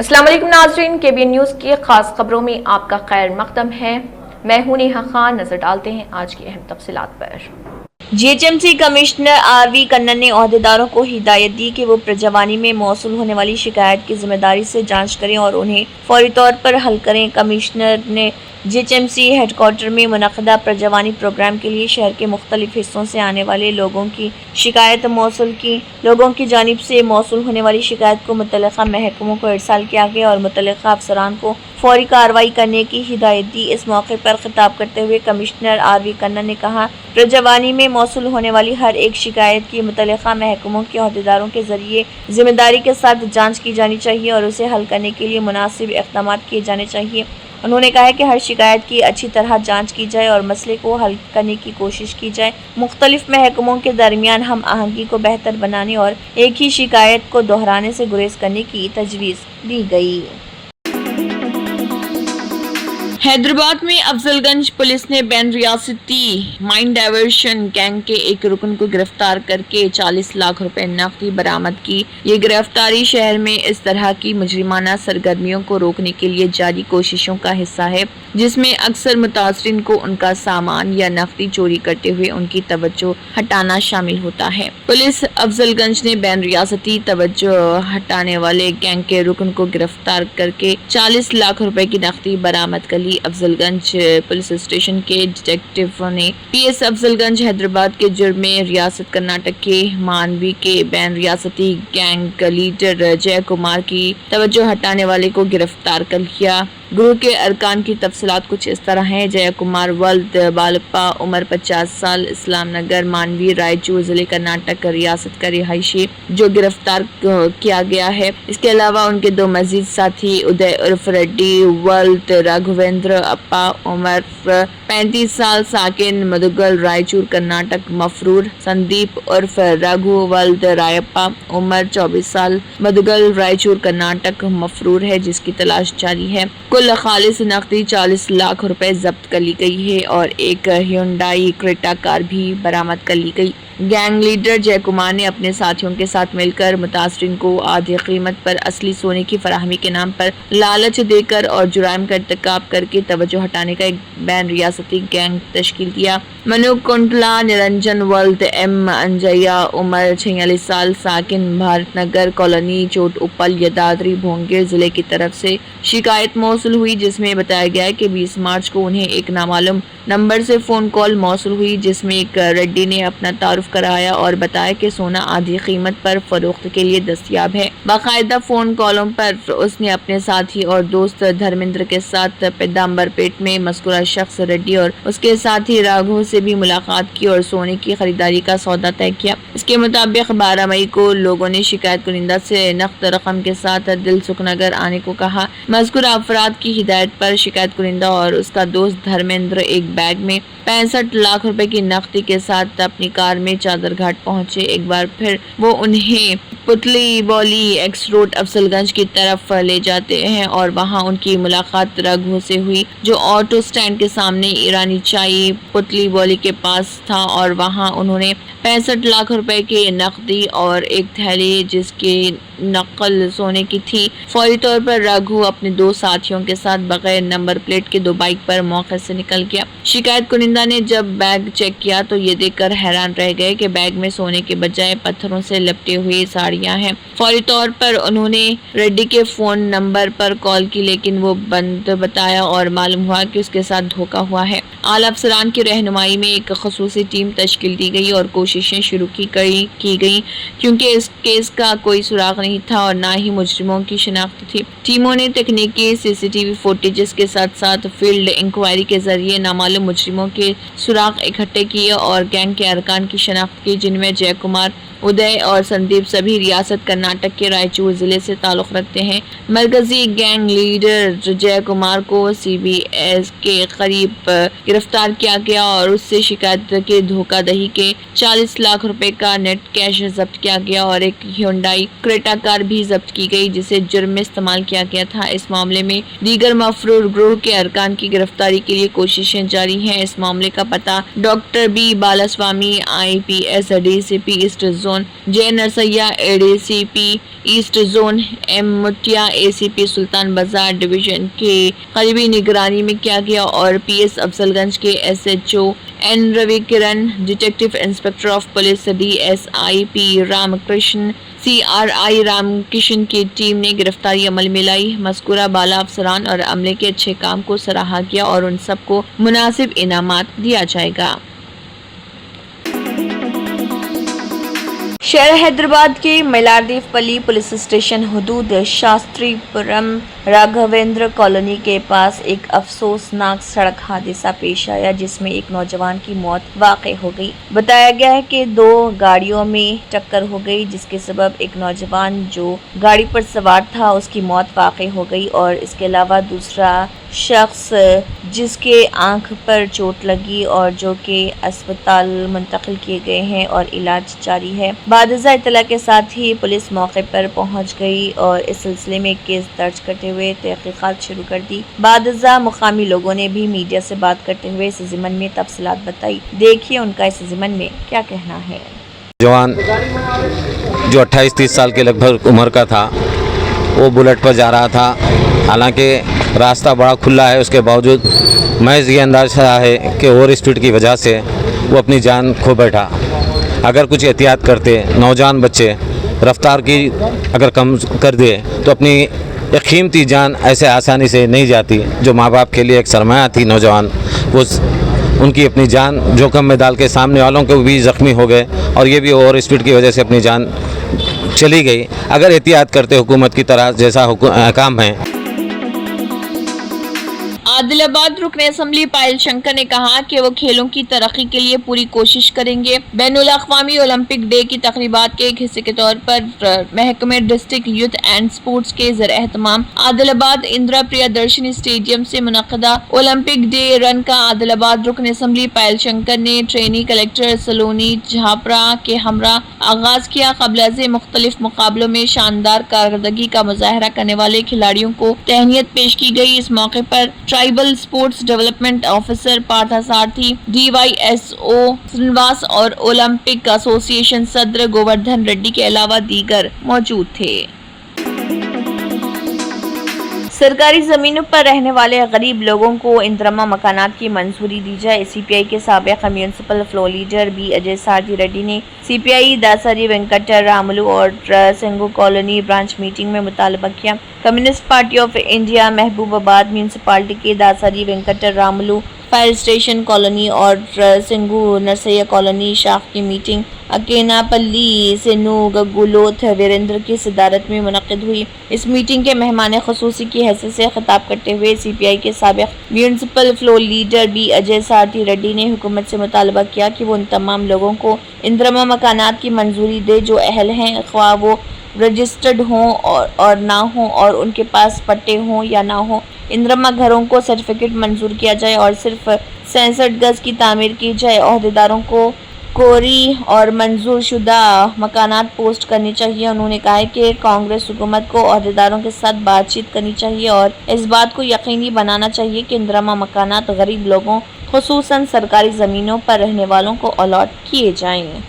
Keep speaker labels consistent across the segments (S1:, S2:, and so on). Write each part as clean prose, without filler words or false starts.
S1: السلام علیکم ناظرین، KBN نیوز کی خاص خبروں میں آپ کا خیر مقدم ہے۔ میں ہوں نیہا خان۔ نظر ڈالتے ہیں آج کی اہم تفصیلات پر۔
S2: GHMC کمشنر RV کنن نے عہدیداروں کو ہدایت دی کہ وہ پرجوانی میں موصول ہونے والی شکایات کی ذمہ داری سے جانچ کریں اور انہیں فوری طور پر حل کریں۔ کمشنر نے GHMC ہیڈ کوارٹر میں منعقدہ پرجوانی پروگرام کے لیے شہر کے مختلف حصوں سے آنے والے لوگوں کی شکایت موصول کی۔ لوگوں کی جانب سے موصول ہونے والی شکایت کو متعلقہ محکموں کو ارسال کیا گیا اور متعلقہ افسران کو فوری کارروائی کرنے کی ہدایت دی۔ اس موقع پر خطاب کرتے ہوئے کمشنر RV کنن نے کہا، پرجوانی میں موصول ہونے والی ہر ایک شکایت کی متعلقہ محکموں کے عہدیداروں کے ذریعے ذمہ داری کے ساتھ جانچ کی جانی چاہیے اور اسے حل کرنے کے لیے مناسب اقدامات کیے جانے چاہیے۔ انہوں نے کہا کہ ہر شکایت کی اچھی طرح جانچ کی جائے اور مسئلے کو حل کرنے کی کوشش کی جائے۔ مختلف محکموں کے درمیان ہم آہنگی کو بہتر بنانے اور ایک ہی شکایت کو دہرانے سے گریز کرنے کی تجویز دی گئی۔ حیدرآباد میں افضل گنج پولیس نے بین ریاستی مائن ڈائیورشن گینگ کے ایک رکن کو گرفتار کر کے 40 لاکھ روپے نقدی برآمد کی۔ یہ گرفتاری شہر میں اس طرح کی مجرمانہ سرگرمیوں کو روکنے کے لیے جاری کوششوں کا حصہ ہے، جس میں اکثر متاثرین کو ان کا سامان یا نقدی چوری کرتے ہوئے ان کی توجہ ہٹانا شامل ہوتا ہے۔ پولیس افضل گنج نے بین ریاستی توجہ ہٹانے والے گینگ کے رکن کو گرفتار کر کے 40 لاکھ روپے کی نقدی برآمد کر لی۔ افضل گنج پولیس اسٹیشن کے ڈیٹیکٹیو نے PS افضل گنج حیدرآباد کے جرم میں ریاست کرناٹک کے مانوی کے بین ریاستی گینگ لیڈر جے کمار کی توجہ ہٹانے والے کو گرفتار کر لیا۔ گروہ کے ارکان کی تفصیلات کچھ اس طرح ہیں۔ جے کمار ولد بالپا، عمر 50 سال، اسلام نگر، مانوی، رائچور، ضلع کرناٹک ریاست کا رہائشی جو گرفتار کیا گیا ہے۔ اس کے علاوہ ان کے دو مزید ساتھی ادے عرف ریڈی ولد راگھویندر اپا، عمر 35 سال، ساکن مدوگل، رائچور کرناٹک مفرور، سندیپ عرف رگھو ولد رایپا، عمر 24 سال، مدوگل، رائچور کرناٹک مفرور ہے، جس کی تلاش جاری ہے۔ کل خالص نقدی 40 لاکھ روپے ضبط کر لی گئی ہے اور ایک ہیونڈائی کریٹا کار بھی برآمد کر لی گئی۔ گینگ لیڈر جے کمار نے اپنے ساتھیوں کے ساتھ مل کر متاثرین کو آدھی قیمت پر اصلی سونے کی فراہمی کے نام پر لالچ دے کر اور جرائم کا ارتکاب کر کے توجہ ہٹانے کا ایک بین ریاستی گینگ تشکیل دیا۔ منو کنٹلا نرنجن ولد M انجیا، عمر 46 سال، ساکن بھارت نگر کالونی، چوٹ اپل، یدادری بھونگیر ضلع کی طرف سے شکایت موصول ہوئی، جس میں بتایا گیا کہ 20 مارچ کو انہیں ایک نامعلوم نمبر سے فون کال موصول ہوئی، جس میں ایک ریڈی نے اپنا تعارف کرایا اور بتایا کہ سونا آدھی قیمت پر فروخت کے لیے دستیاب ہے۔ باقاعدہ فون کالوں پر اس نے اپنے ساتھی اور دوست دھرمیندر کے ساتھ پیدامبر پیٹ میں مذکورہ شخص ریڈی اور اس کے ساتھی راگھو سے بھی ملاقات کی اور سونے کی خریداری کا سودا طے کیا۔ اس کے مطابق 12 مئی کو لوگوں نے شکایت کنندہ سے نقد رقم کے ساتھ دل سکھ نگر آنے کو کہا۔ مذکورہ افراد کی ہدایت پر شکایت کنندہ اور اس کا دوست دھرمیندر ایک بیگ میں 65 لاکھ روپے کی نقدی کے ساتھ اپنی کار میں چادر گھاٹ پہنچے۔ ایک بار پھر وہ انہیں پتلی بولی ایکس روڈ افضل گنج کی طرف لے جاتے ہیں اور وہاں ان کی ملاقات رگھو سے ہوئی، جو آٹو سٹینڈ کے سامنے ایرانی چائے پتلی بولی کے پاس تھا، اور وہاں انہوں نے 65 لاکھ روپے کی نقدی اور ایک تھیلی جس کی نقل سونے کی تھی۔ فوری طور پر رگھو اپنے دو ساتھیوں کے ساتھ بغیر نمبر پلیٹ کے 2 بائک پر موقع سے نکل گیا۔ شکایت کنندہ نے جب بیگ چیک کیا تو یہ دیکھ کر حیران رہ گئے کہ بیگ میں سونے کے بجائے پتھروں سے لپٹے ہوئے ساڑیاں ہیں۔ فوری طور پر انہوں نے ریڈی کے فون نمبر پر کال کی، لیکن وہ بند بتایا اور معلوم ہوا کہ اس کے ساتھ دھوکا ہوا ہے۔ اعلیٰ افسران کی رہنمائی میں ایک خصوصی ٹیم تشکیل دی گئی اور کوششیں شروع کی گئیں، کیونکہ اس کیس کا کوئی سراغ نہیں تھا اور نہ ہی مجرموں کی شناخت تھی۔ ٹیموں نے تکنیکی CCTV فوٹیجز کے ساتھ ساتھ فیلڈ انکوائری کے ذریعے نامعلوم مجرموں کے سراغ اکٹھے کیے اور گینگ کے ارکان کی شناخت کی، جن میں جے کمار، ادے اور سندیپ سبھی ریاست کرناٹک کے رائچور ضلع سے تعلق رکھتے ہیں۔ مرکزی گینگ لیڈر جے کمار کو CBS کے قریب گرفتار کیا گیا اور اس سے شکایت کے دھوکہ دہی کے 40 لاکھ روپے کا نیٹ کیش ضبط کیا گیا اور ایک ہیونڈائی کریٹا کار بھی ضبط کی گئی، جسے جرم میں استعمال کیا گیا تھا۔ اس معاملے میں دیگر مفرور گروہ کے ارکان کی گرفتاری کے لیے کوششیں جاری ہیں۔ اس معاملے کا پتہ doctor B Balaswamy, IPS DCP east zone zone J Narsaiah, ADCP east zone M Muthaiah, ACP Sultan Bazar division के करीबी निगरानी में किया गया और पीएस अफजलगंज के SHO N Ravi Kiran, detective inspector of police DSI P Ramakrishna, CRI Ramkishan की टीम ने गिरफ्तारी अमल में लाई। मज़कूरा बाला अफसरान और अमले के अच्छे काम को सराहा गया और उन सबको मुनासिब इनामात दिया जाएगा।
S1: शहर हैदराबाद के मलारदेवपल्ली पुलिस स्टेशन हदूद शास्त्रीपुरम राघवेंद्र कॉलोनी के पास एक अफसोसनाक सड़क हादसा पेश आया जिसमें एक नौजवान की मौत वाक़ई हो गई। बताया गया है कि दो गाड़ियों में टक्कर हो गई जिसके सबब एक नौजवान जो गाड़ी पर सवार था उसकी मौत वाक़ई हो गई और इसके अलावा दूसरा शख्स जिसके आंख पर चोट लगी और जो कि अस्पताल मुंतकिल किए गए हैं और इलाज जारी है। बादशाह इत्तला के साथ ही पुलिस मौके पर पहुंच गई और इस सिलसिले में केस दर्ज करते हुए तहकीकात शुरू कर दी। बादशाह मुकामी लोगों ने भी मीडिया से बात करते हुए इस ज़िमन में तफसीलात बताई। देखिए उनका इस ज़िमन में क्या कहना है।
S3: जवान जो 28-30 साल के लगभग उम्र का था वो बुलेट पर जा रहा था, हालांकि रास्ता बड़ा खुला है, उसके बावजूद महज ये अंदाज़ा है कि ओवर स्पीड की वजह से वो अपनी जान खो बैठा। अगर कुछ एहतियात करते, नौजवान बच्चे रफ्तार की अगर कम कर दिए तो अपनी एक कीमती जान ऐसे आसानी से नहीं जाती। जो माँ बाप के लिए एक सरमाया थी नौजवान, वो उनकी अपनी जान जोखिम में डाल के सामने वालों को भी ज़ख्मी हो गए और ये भी ओवर स्पीड की वजह से अपनी जान चली गई। अगर एहतियात करते हुकूमत की तरह जैसा काम है।
S2: आदिलाबाद रुकने असम्बली पायल शंकर ने कहा कि वो खेलों की तरक्की के लिए पूरी कोशिश करेंगे। बैनुल अक़वामी ओलंपिक डे की तकरीबात के एक हिस्से के तौर पर महकमे डिस्ट्रिक्ट यूथ एंड स्पोर्ट्स के ज़र एहतमाम आदिलाबाद इंदिरा प्रियदर्शनी स्टेडियम से मुनक़दा ओलंपिक डे रन का आदिलाबाद रुकने असम्बली पायल शंकर ने ट्रेनी कलेक्टर सलोनी झापरा के हमरा आगाज किया। क़ब्ल मुख्तलिफ मुकाबलों में शानदार कारकर्दगी का मुजाहरा करने वाले खिलाड़ियों को तहनीत पेश की गई। इस मौके पर tribal sports development officer Parthasarathy, DYSO Srinivas और ओलंपिक एसोसिएशन सदर गोवर्धन रेड्डी के अलावा दीगर मौजूद थे।
S1: सरकारी ज़मीनों पर रहने वाले गरीब लोगों को इंतरमा मकानात की मंजूरी दी जाए। CPI के साबिक़ municipal floor leader B Ajay Sarathi Reddy ने CPI दासारी वेंकट रामुलु और सिंगू कॉलोनी ब्रांच मीटिंग में मुतालबा किया। Communist party of India Mahabubabad municipality के Dasari Venkat Ramulu fire station colony और सिंगू नरसैया कॉलोनी शाख की मीटिंग अकेनापल्ली सेनू गगुलोथ वीरेंद्र की सदारत में मुनक़िद हुई। इस मीटिंग के मेहमान ख़ुसूसी की हैसियत से खिताब करते हुए CPI के साबिक़ municipal floor leader B Ajay Sarathi Reddy ने हुकूमत से मुतालबा किया कि वो उन तमाम लोगों को इंतरमा मकानात की मंजूरी दे जो अहल हैं, ख्वाह वो रजिस्टर्ड हों और ना हों और उनके पास पट्टे हों या ना हों। इंदिरमा घरों को सर्टिफिकेट मंजूर किया जाए और सिर्फ 66 गज की तामीर की जाए। अहदेदारों को कोरी और मंजूर शुदा मकानात पोस्ट करनी चाहिए। उन्होंने कहा है कि कांग्रेस हुकूमत को अहदेदारों के साथ बातचीत करनी चाहिए और इस बात को यकीनी बनाना चाहिए कि इंदिरमा मकानात गरीब लोगों खुसूसन सरकारी ज़मीनों पर रहने वालों को अलॉट किए जाएँ।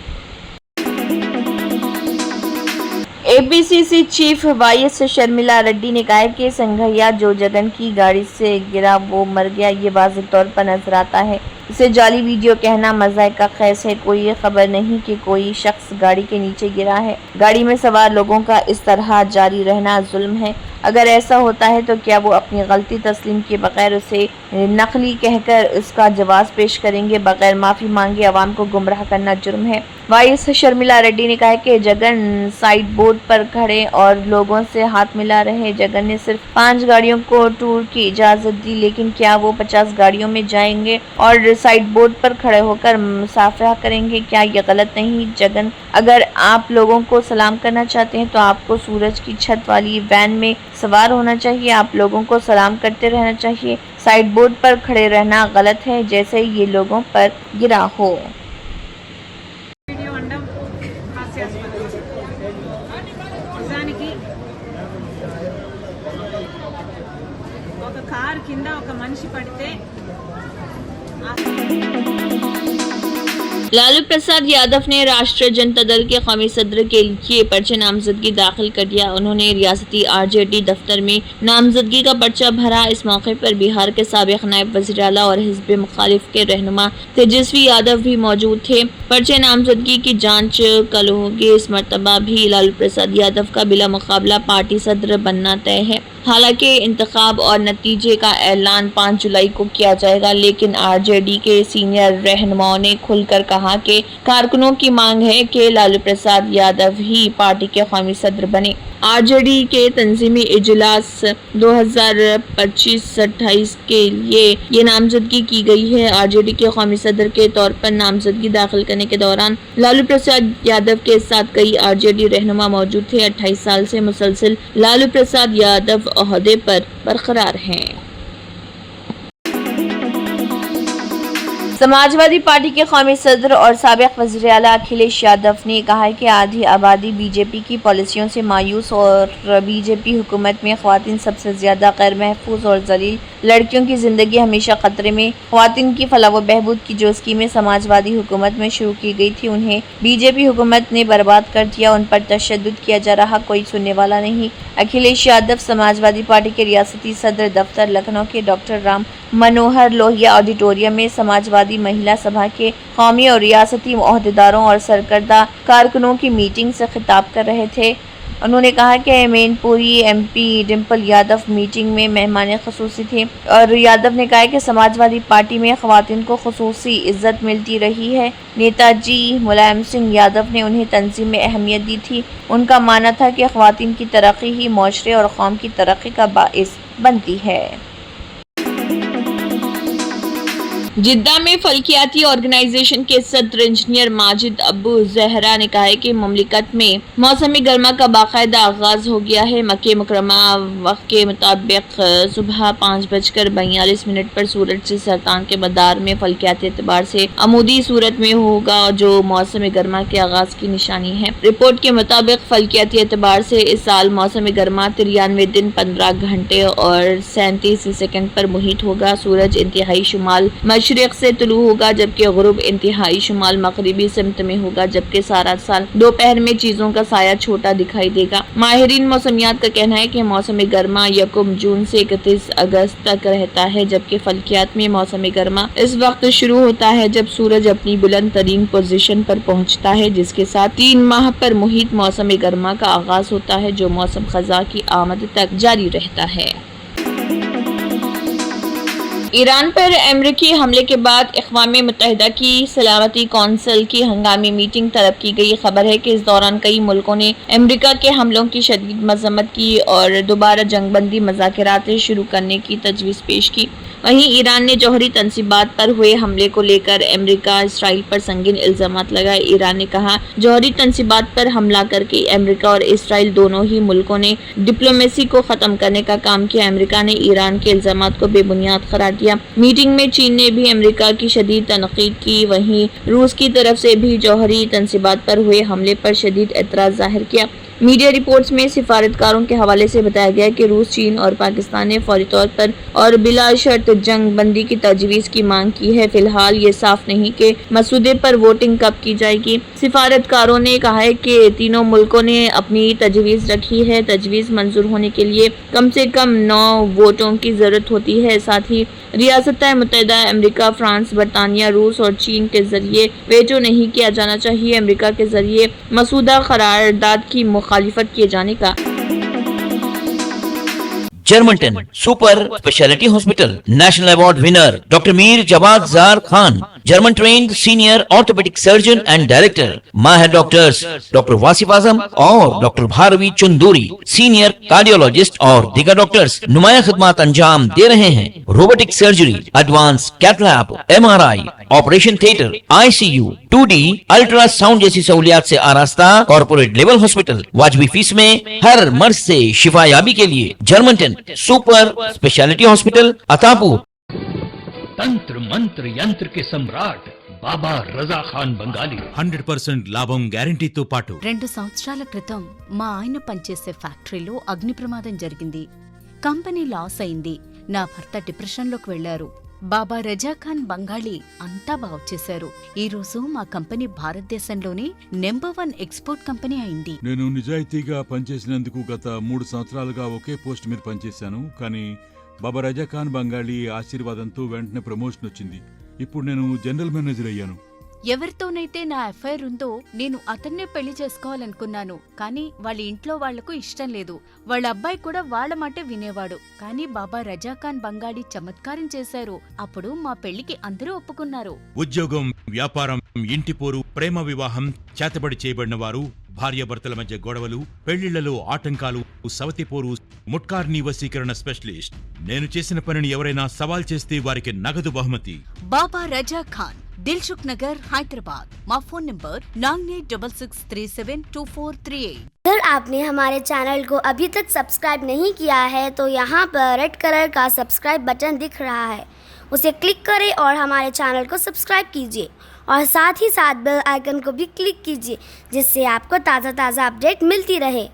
S1: APCC chief YS Sharmila Reddy ने कहा है कि संघैया जो जगन की गाड़ी से गिरा वो मर गया, ये वाज़ेह तौर पर नजर आता है। इसे जाली वीडियो कहना मज़ाक का खैस है। कोई ये खबर नहीं कि कोई शख्स गाड़ी के नीचे गिरा है। गाड़ी में सवार लोगों का इस तरह जारी रहना जुल्म है। अगर ऐसा होता है तो क्या वो अपनी गलती तस्लीम किए बगैर उसे नकली कहकर उसका जवाब पेश करेंगे? बगैर माफ़ी मांगे आवाम को गुमराह करना जुर्म है। YS शर्मिला रेड्डी ने कहा कि जगन साइड बोर्ड पर खड़े और लोगों से हाथ मिला रहे। जगन ने सिर्फ 5 गाड़ियों को टूर की इजाज़त दी, लेकिन क्या वो 50 गाड़ियों में जाएंगे और साइड बोर्ड पर खड़े होकर मुसाफिरा करेंगे? क्या ये गलत नहीं? जगन, अगर आप लोगों को सलाम करना चाहते हैं तो आपको सूरज की छत वाली वैन में सवार होना चाहिए। आप लोगों को सलाम करते रहना चाहिए। साइड बोर्ड पर खड़े रहना गलत है, जैसे ये लोगों पर गिरा हो।
S4: నిజానికి ఒక కార్ కింద ఒక మనిషి పడితే
S2: लालू प्रसाद यादव ने राष्ट्रीय जनता दल के कौमी सदर के लिए पर्चे नामजदगी दाखिल कर दिया। उन्होंने रियासती आरजेडी दफ्तर में नामजदगी का पर्चा भरा। इस मौके पर बिहार के साबिक नायब वज़ीर आला और हिज़्ब मुखालिफ के रहनुमा तेजस्वी यादव भी मौजूद थे। पर्चे नामजदगी की जांच कल होगी। इस मरतबा भी लालू प्रसाद यादव का बिला मुकाबला पार्टी सदर बनना तय है। हालांकि इंतखाब और नतीजे का ऐलान 5 जुलाई को किया जाएगा, लेकिन आरजेडी के सीनियर रहनुमाओं ने खुलकर कहा कि कारकुनों की मांग है कि लालू प्रसाद यादव ही पार्टी के कौमी सदर बने। आरजेडी के तंजीमी इजलास 2025-28 के लिए ये नामजदगी की गई है। आरजेडी के कौमी सदर के तौर पर नामजदगी दाखिल करने के दौरान लालू प्रसाद यादव के साथ कई आरजेडी रहनुमा मौजूद थे। 28 साल से मुसलसल लालू प्रसाद यादव ओहदे पर बरकरार हैं।
S1: समाजवादी पार्टी के कौमी सदर और साबिक वज़ीर आला अखिलेश यादव ने कहा है कि आधी आबादी बीजेपी की पॉलिसियों से मायूस और बीजेपी हुकूमत में ख़वातीन सबसे ज़्यादा गैर महफूज और ज़लील, लड़कियों की ज़िंदगी हमेशा ख़तरे में। ख़वातीन की फलाह व बहबूद की जो स्कीमें समाजवादी हुकूमत में शुरू की गई थी, उन्हें बीजेपी हुकूमत ने बर्बाद कर दिया। उन पर तशद्दुद किया जा रहा, कोई सुनने वाला नहीं। अखिलेश यादव समाजवादी पार्टी के रियासती सदर दफ्तर लखनऊ के डॉक्टर राम मनोहर लोहिया ऑडिटोरियम में समाजवादी महिला सभा के कौमी और रियासती ओहदेदारों और सरकर्दा कारकुनों की मीटिंग से खिताब कर रहे थे। उन्होंने कहा कि मैनपुरी एमपी डिम्पल यादव मीटिंग में मेहमान ख़ुसूसी थे और यादव ने कहा कि समाजवादी पार्टी में ख़वातीन को ख़ुसूसी इज़्ज़त मिलती रही है। नेताजी मुलायम सिंह यादव ने उन्हें तंजीम में अहमियत दी थी। उनका मानना था कि ख़वातीन की तरक्की ही मुआशरे और कौम की तरक्की का बाइस बनती है।
S2: जिद्दा में फल्कियाती ऑर्गेनाइजेशन के सदर इंजीनियर माजिद अबू जहरा ने कहा है कि मुमलिकत में मौसमी गर्मा का बाकायदा आगाज हो गया है। मक्के मुकर्रमा वक्त के मुताबिक सुबह 5:42 पर सूरज से सरतान के मदार में फल्कियाती एतबार से अमूदी सूरत में होगा, जो मौसमी गर्मा के आगाज की निशानी है। रिपोर्ट के मुताबिक फल्कियाती एतबार से इस साल मौसमी गर्मा 93 दिन 15 घंटे और 37 सेकंड पर मुहित होगा। सूरज इंतहाई शुमाल मशरिक से तुलू होगा, जबकि गुरूब इंतहाई शुमाल मगरिबी सिमत में होगा, जबकि सारा साल दोपहर में चीजों का साया छोटा दिखाई देगा। माहिरीन मौसमियात का कहना है कि मौसमी गर्मा 1 जून से 31 अगस्त तक रहता है, जबकि फल्कियात में मौसमी गर्मा इस वक्त शुरू होता है जब सूरज अपनी बुलंद तरीन पोजीशन पर पहुंचता है, जिसके साथ 3 माह पर मुहित मौसमी गर्मा का आगाज होता है, जो मौसम खजा की आमद तक जारी रहता है। ईरान पर अमेरिकी हमले के बाद अक़वाम मुत्तहिदा की सलामती कौंसिल की हंगामी मीटिंग तलब की गई। खबर है कि इस दौरान कई मुल्कों ने अमेरिका के हमलों की शदीद मज़म्मत की और दोबारा जंगबंदी मुज़ाकरात शुरू करने की तजवीज़ पेश की। वहीं ईरान ने जौहरी तनसीबात पर हुए हमले को लेकर अमेरिका इसराइल पर संगीन इल्ज़ामात लगाए। ईरान ने कहा, जौहरी तनसीबात पर हमला करके अमेरिका और इसराइल दोनों ही मुल्कों ने डिप्लोमेसी को ख़त्म करने का काम किया। अमेरिका ने ईरान के इल्ज़ामात को बेबुनियाद करार दिया। मीटिंग में चीन ने भी अमेरिका की शदीद तनकीद की। वहीं रूस की तरफ से भी जौहरी तनसीबात पर हुए हमले पर शदीद एतराज़ जाहिर किया। मीडिया रिपोर्ट्स में सिफारतकारों के हवाले से बताया गया कि रूस, चीन और पाकिस्तान ने फौरी तौर पर और बिला शर्त जंग बंदी की तजवीज़ की मांग की है। फिलहाल ये साफ नहीं कि मसूदे पर वोटिंग कब की जाएगी। सिफारतकारों ने कहा है कि तीनों मुल्कों ने अपनी तजवीज़ रखी है। तजवीज़ मंजूर होने के लिए कम से कम 9 वोटों की ज़रूरत होती है। साथ ही रियासत मुत्तहिदा अमेरिका, फ्रांस, बरतानिया, रूस और चीन के जरिए वेटो नहीं किया जाना चाहिए। अमेरिका के जरिए मसूदा करारदाद की मुखालिफत किए जाने का।
S5: Germanten super speciality hospital, national award winner doctor Mir Jawad Zar Khan, German trained senior orthopaedic surgeon and director, माहिर डॉक्टर्स डॉक्टर वासिफ आजम और doctor Bharavi Chanduri, senior cardiologist और दीगर डॉक्टर्स नुमाया खिदमत अंजाम दे रहे हैं। Robotic surgery, advance cath lab, MRI, operation theatre, ICU, 2D ultrasound जैसी सहूलियात से आरास्ता कॉर्पोरेट लेवल हॉस्पिटल। वाजबी फीस में हर मर्ज से शिफायाबी के लिए Germanton super speciality hospital, Attapur.
S6: तंत्र मंत्र यंत्र के सम्राट బాబా రజా ఖాన్ బంగాలి
S7: 100% లాభం గ్యారెంటీతో పాటు
S8: 2 సంవత్సరాల క్రితం మా ఆయన పనిచేసే ఫ్యాక్టరీలో అగ్ని ప్రమాదం జరిగింది. కంపెనీ లాస్ అయింది. నా భర్త డిప్రెషన్లోకి వెళ్లారు. బాబా రజాఖాన్ బంగాళీ అంతా బాగు చేశారు. ఈ రోజు మా కంపెనీ భారతదేశంలోనే నెంబర్ 1 ఎక్స్పోర్ట్ కంపెనీ అయింది.
S9: నేను నిజాయితీగా పనిచేసినందుకు గత 3 సంవత్సరాలుగా ఒకే పోస్ట్ మీద పనిచేశాను. కానీ బాబా రజాఖాన్ బంగాళీ ఆశీర్వాదంతో వెంటనే ప్రమోషన్ వచ్చింది. ఇప్పుడు నేను జనరల్ మేనేజర్ అయ్యాను.
S8: ఎవరితోనైతే నా అఫైర్ ఉందో నేను అతన్నే పెళ్లి చేసుకోవాలనుకున్నాను. కానీ వాళ్ళ ఇంట్లో వాళ్లకు ఇష్టం లేదు. వాళ్ళ అబ్బాయి కూడా వాళ్ళ మాటే వినేవాడు. కానీ బాబా రజాఖాన్ బంగాళీ చమత్కారం చేశారు. అప్పుడు మా పెళ్లికి అందరూ ఒప్పుకున్నారు.
S7: ఉద్యోగం, వ్యాపారం, ఇంటి పోరు, ప్రేమ వివాహం, చేతబడి చేయబడిన వారు, భార్యాభర్తల మధ్య గొడవలు, పెళ్లిళ్లలో ఆటంకాలు, సవతిపోరు, ముట్కార్నీ వశీకరణ స్పెషలిస్ట్. నేను చేసిన పనిని ఎవరైనా సవాల్ చేస్తే వారికి నగదు బహుమతి.
S8: బాబా రజాఖాన్, దిల్సుఖ్ నగర్, हैदराबाद। మా ఫోన్ నంబర్ 9866372438।
S10: अगर आपने हमारे चैनल को अभी तक सब्सक्राइब नहीं किया है तो यहाँ पर रेड कलर का सब्सक्राइब बटन दिख रहा है, उसे क्लिक करें और हमारे चैनल को सब्सक्राइब कीजिए और साथ ही साथ बेल आइकन को भी क्लिक कीजिए, जिससे आपको ताज़ा अपडेट मिलती रहे।